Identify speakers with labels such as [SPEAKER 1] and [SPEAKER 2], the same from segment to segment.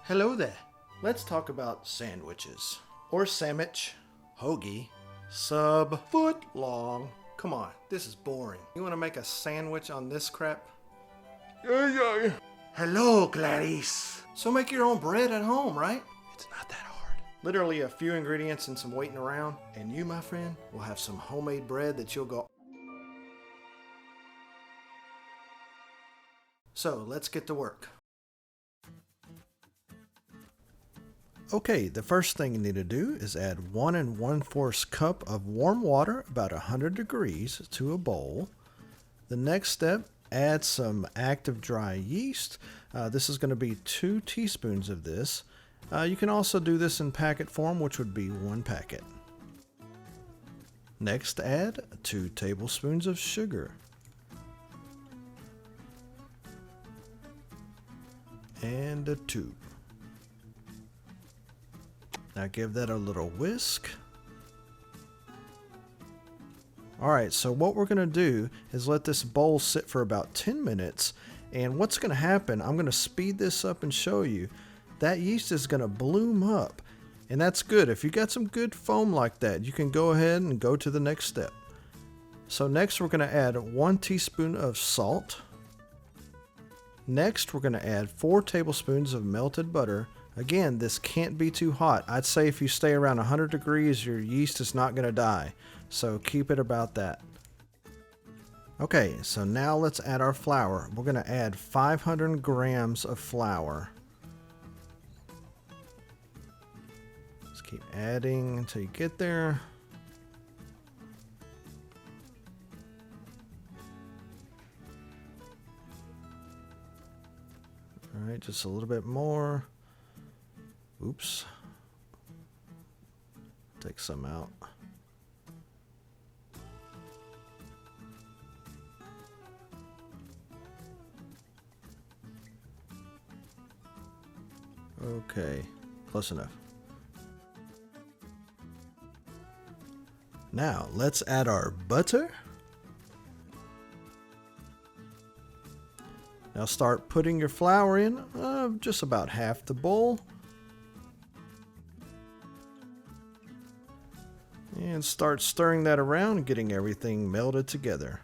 [SPEAKER 1] Hello there. Let's talk about sandwiches. Or sandwich, hoagie, sub, footlong. Come on, this is boring. You want to make a sandwich on this crap? Yeah. Hello, Clarice. So make your own bread at home, right? It's not that hard. Literally a few ingredients and some waiting around, and you, my friend, will have some homemade bread that you'll go. So let's get to work. Okay, the first thing you need to do is add 1 1/4 cup of warm water, about 100 degrees, to a bowl. The next step, add some active dry yeast. This is going to be 2 teaspoons of this. You can also do this in packet form, which would be 1 packet. Next, add 2 tablespoons of sugar. And a tube. Now give that a little whisk. Alright, so what we're going to do is let this bowl sit for about 10 minutes. And what's going to happen, I'm going to speed this up and show you. That yeast is going to bloom up. And that's good. If you got some good foam like that, you can go ahead and go to the next step. So next we're going to add 1 teaspoon of salt. Next we're going to add 4 tablespoons of melted butter. Again, this can't be too hot. I'd say if you stay around 100 degrees, your yeast is not going to die. So keep it about that. Okay, so now let's add our flour. We're going to add 500 grams of flour. Just keep adding until you get there. All right, just a little bit more. Oops. Take some out. Okay, close enough. Now, let's add our butter. Now start putting your flour in, just about half the bowl. And start stirring that around and getting everything melded together.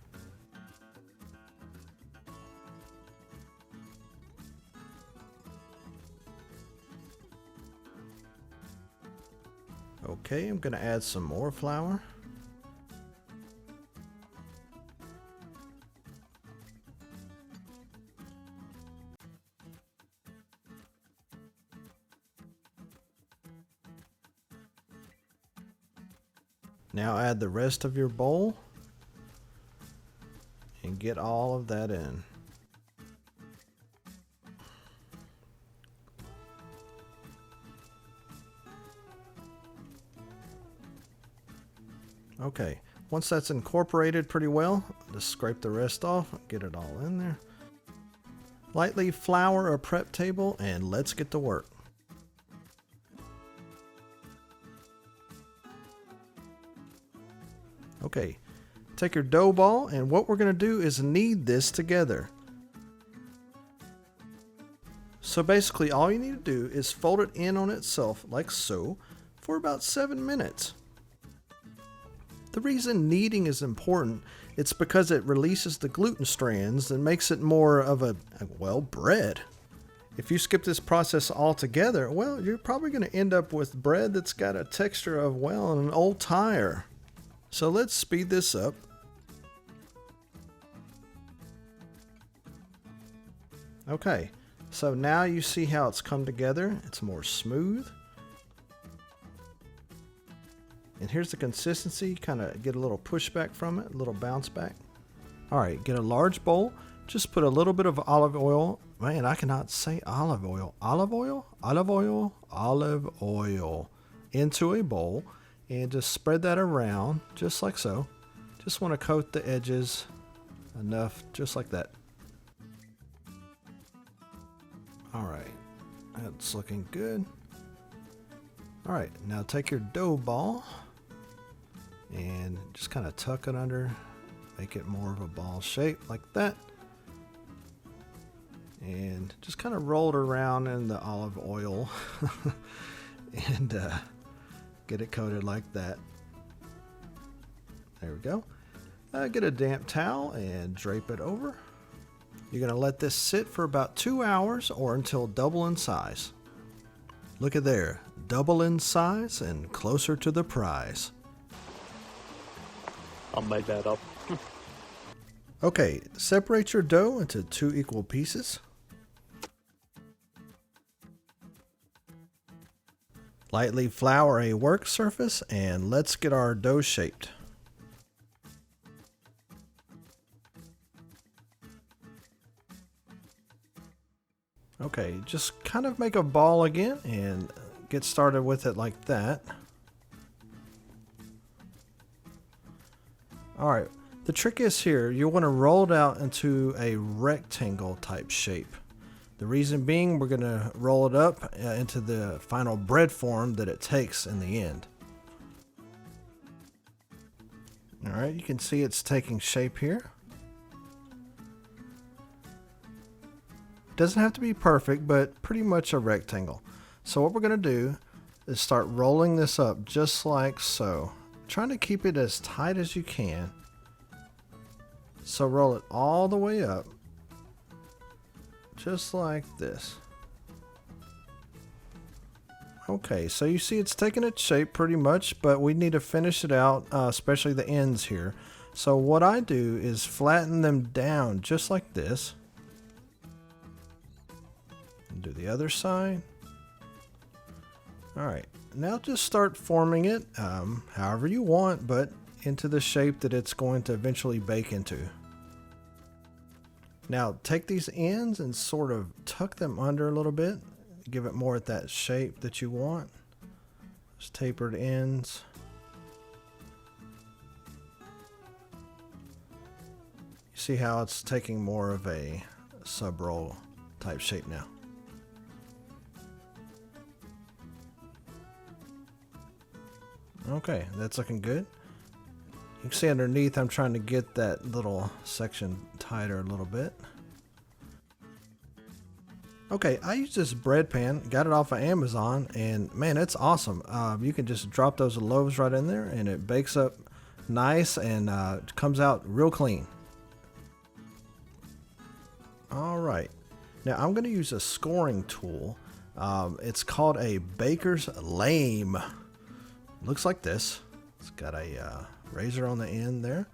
[SPEAKER 1] Okay, I'm going to add some more flour. Now add the rest of your bowl and get all of that in. Okay, once that's incorporated pretty well, just scrape the rest off, get it all in there. Lightly flour a prep table and let's get to work. Okay, take your dough ball, and what we're going to do is knead this together. So basically all you need to do is fold it in on itself like so for about 7 minutes. The reason kneading is important, it's because it releases the gluten strands and makes it more of a, well, bread. If you skip this process altogether, well, you're probably going to end up with bread that's got a texture of, well, an old tire. So let's speed this up. Okay, so now you see how it's come together. It's more smooth. And here's the consistency, kind of get a little pushback from it, a little bounce back. All right, get a large bowl. Just put a little bit of olive oil. Man, I cannot say olive oil. Olive oil? Olive oil? Olive oil into a bowl. And just spread that around, just like so. Just want to coat the edges enough, just like that. Alright, that's looking good. Alright, now take your dough ball and just kind of tuck it under, make it more of a ball shape like that. and just kind of roll it around in the olive oil and get it coated like that. There we go. Get a damp towel and drape it over. You're going to let this sit for about 2 hours or until double in size. Look at there, double in size and closer to the prize.
[SPEAKER 2] I'll make that up.
[SPEAKER 1] Okay, separate your dough into 2 equal pieces. Lightly flour a work surface and let's get our dough shaped. Okay, just kind of make a ball again and get started with it like that. Alright, the trick is here, you want to roll it out into a rectangle type shape. The reason being, we're going to roll it up into the final bread form that it takes in the end. Alright, you can see it's taking shape here. Doesn't have to be perfect, but pretty much a rectangle. So what we're going to do is start rolling this up just like so. Trying to keep it as tight as you can. So roll it all the way up. Just like this. Okay, so you see it's taking its shape pretty much, but we need to finish it out, especially the ends here. So what I do is flatten them down just like this. Do the other side. Alright, now just start forming it however you want, but into the shape that it's going to eventually bake into. Now take these ends and sort of tuck them under a little bit. Give it more at that shape that you want. Just tapered ends. You see how it's taking more of a sub roll type shape now. Okay, that's looking good. You can see underneath I'm trying to get that little section tighter a little bit. Okay, I use this bread pan, got it off of Amazon, and man, it's awesome. You can just drop those loaves right in there and it bakes up nice and comes out real clean. Alright, now I'm going to use a scoring tool. It's called a baker's lame. Looks like this. It's got a razor on the end there,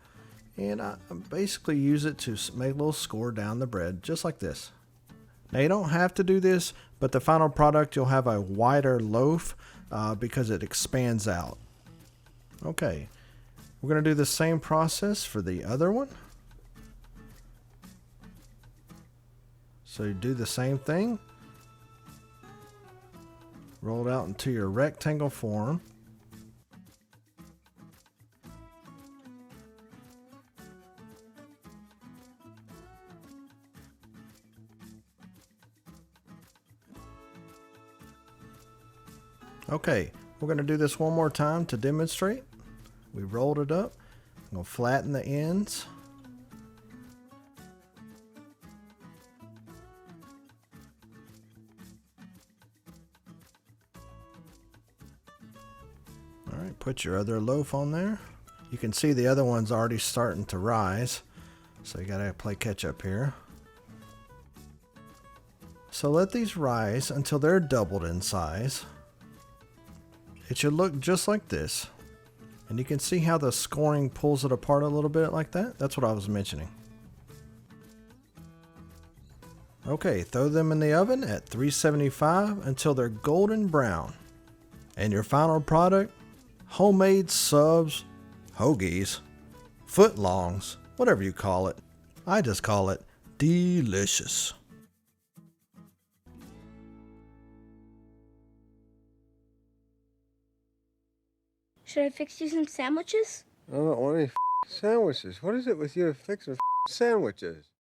[SPEAKER 1] and I basically use it to make a little score down the bread just like this. Now you don't have to do this, but the final product you'll have a wider loaf because it expands out. Okay, we're going to do the same process for the other one. So you do the same thing, roll it out into your rectangle form. Okay, we're going to do this one more time to demonstrate. We rolled it up. I'm going to flatten the ends. Alright, put your other loaf on there. You can see the other one's already starting to rise, so you got to play catch up here. So let these rise until they're doubled in size. It should look just like this. And you can see how the scoring pulls it apart a little bit like that. That's what I was mentioning. Okay, throw them in the oven at 375 until they're golden brown. And your final product, homemade subs, hoagies, footlongs, whatever you call it. I just call it delicious.
[SPEAKER 3] Should I fix you some sandwiches?
[SPEAKER 4] I don't want any sandwiches. What is it with you to fix sandwiches?